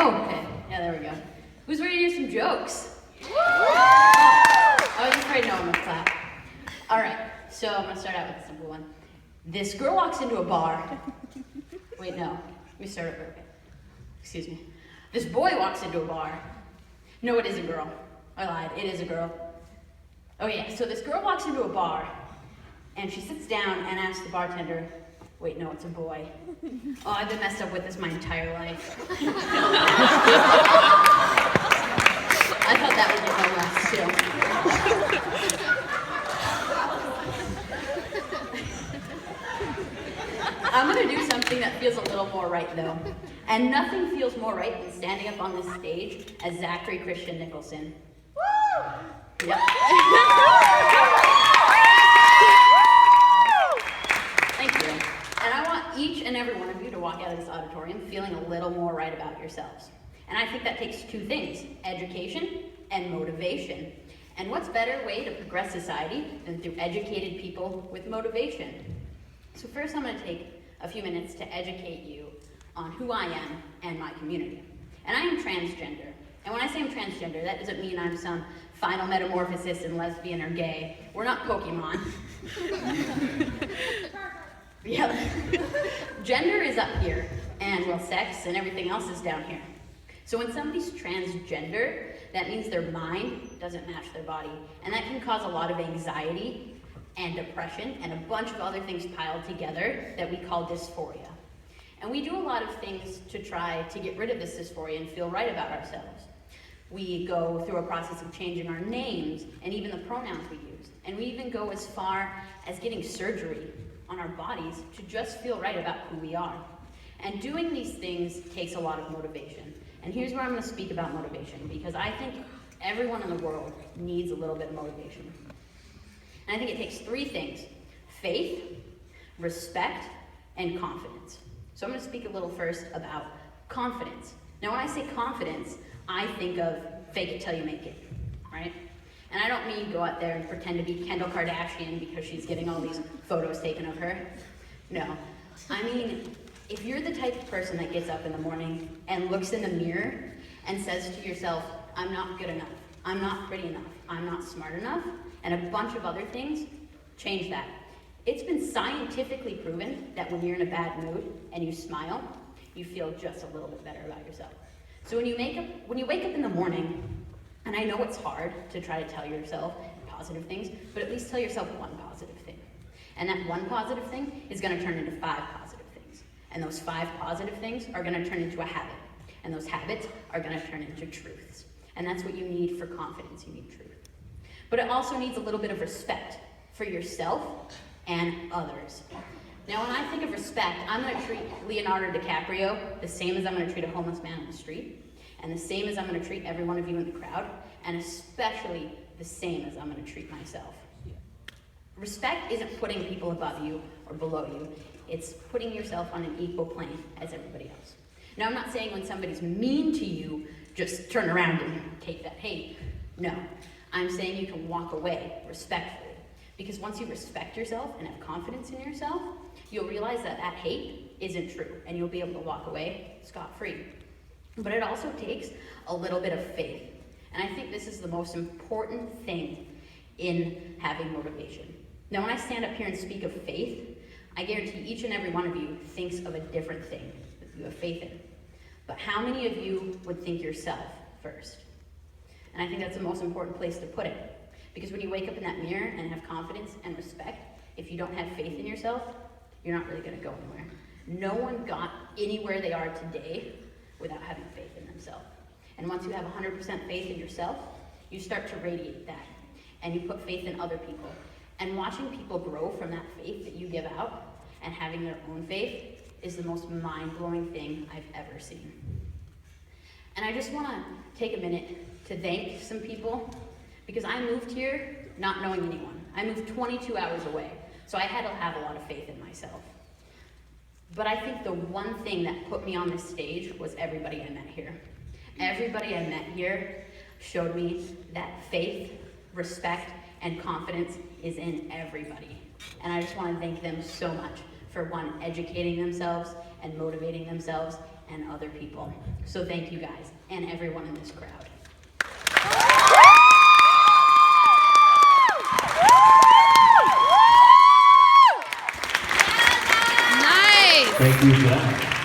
Oh, okay. Yeah, there we go. Who's ready to do some jokes? I was afraid no one would clap. All right, so I'm gonna start out with a simple one. This girl walks into a bar. Wait, no. Let me start over. Okay. Excuse me. This boy walks into a bar. No, it is a girl. I lied. It is a girl. Oh yeah, so this girl walks into a bar, and she sits down and asks the bartender, wait, no, it's a boy. Oh, I've been messed up with this my entire life. I thought that would get my last too. I'm gonna do something that feels a little more right though. And nothing feels more right than standing up on this stage as Zachary Christian Nicholson. Woo! Yep. Thank you. And I want each and every one of you to walk out of this auditorium feeling a little more right about yourselves. And I think that takes two things, education and motivation. And what's better way to progress society than through educated people with motivation? So first I'm going to take a few minutes to educate you on who I am and my community. And I am transgender. And when I say I'm transgender, that doesn't mean I'm some final metamorphosis and lesbian or gay. We're not Pokemon. Yeah. Gender is up here, and well, sex and everything else is down here. So when somebody's transgender, that means their mind doesn't match their body. And that can cause a lot of anxiety and depression and a bunch of other things piled together that we call dysphoria. And we do a lot of things to try to get rid of this dysphoria and feel right about ourselves. We go through a process of changing our names and even the pronouns we use. And we even go as far as getting surgery on our bodies to just feel right about who we are. And doing these things takes a lot of motivation. And here's where I'm going to speak about motivation, because I think everyone in the world needs a little bit of motivation. And I think it takes three things: faith, respect, and confidence. So I'm going to speak a little first about confidence. Now when I say confidence, I think of fake it till you make it, right? And I don't mean go out there and pretend to be Kendall Kardashian because she's getting all these photos taken of her. No, I mean, if you're the type of person that gets up in the morning and looks in the mirror and says to yourself, I'm not good enough, I'm not pretty enough, I'm not smart enough, and a bunch of other things, change that. It's been scientifically proven that when you're in a bad mood and you smile, you feel just a little bit better about yourself. So when you wake up in the morning, and I know it's hard to try to tell yourself positive things, but at least tell yourself one positive thing. And that one positive thing is going to turn into 5 positive things. And those 5 positive things are going to turn into a habit. And those habits are going to turn into truths. And that's what you need for confidence. You need truth. But it also needs a little bit of respect for yourself and others. Now, when I think of respect, I'm going to treat Leonardo DiCaprio the same as I'm going to treat a homeless man on the street, and the same as I'm going to treat every one of you in the crowd, and especially the same as I'm going to treat myself. Respect isn't putting people above you or below you. It's putting yourself on an equal plane as everybody else. Now, I'm not saying when somebody's mean to you, just turn around and take that hate. No, I'm saying you can walk away respectfully. Because once you respect yourself and have confidence in yourself, you'll realize that that hate isn't true, and you'll be able to walk away scot-free. But it also takes a little bit of faith. And I think this is the most important thing in having motivation. Now, when I stand up here and speak of faith, I guarantee each and every one of you thinks of a different thing that you have faith in. But how many of you would think yourself first? And I think that's the most important place to put it. Because when you wake up in that mirror and have confidence and respect, if you don't have faith in yourself, you're not really going to go anywhere. No one got anywhere they are today without having faith in themselves. And once you have 100% faith in yourself, you start to radiate that. And you put faith in other people. And watching people grow from that faith that you give out and having their own faith is the most mind-blowing thing I've ever seen. And I just want to take a minute to thank some people, because I moved here not knowing anyone. I moved 22 hours away, so I had to have a lot of faith in myself. But I think the one thing that put me on this stage was everybody I met here. Everybody I met here showed me that faith, respect, and confidence is in everybody. And I just want to thank them so much for, one, educating themselves, and motivating themselves and other people. So thank you guys and everyone in this crowd. Nice. Thank you, Jack.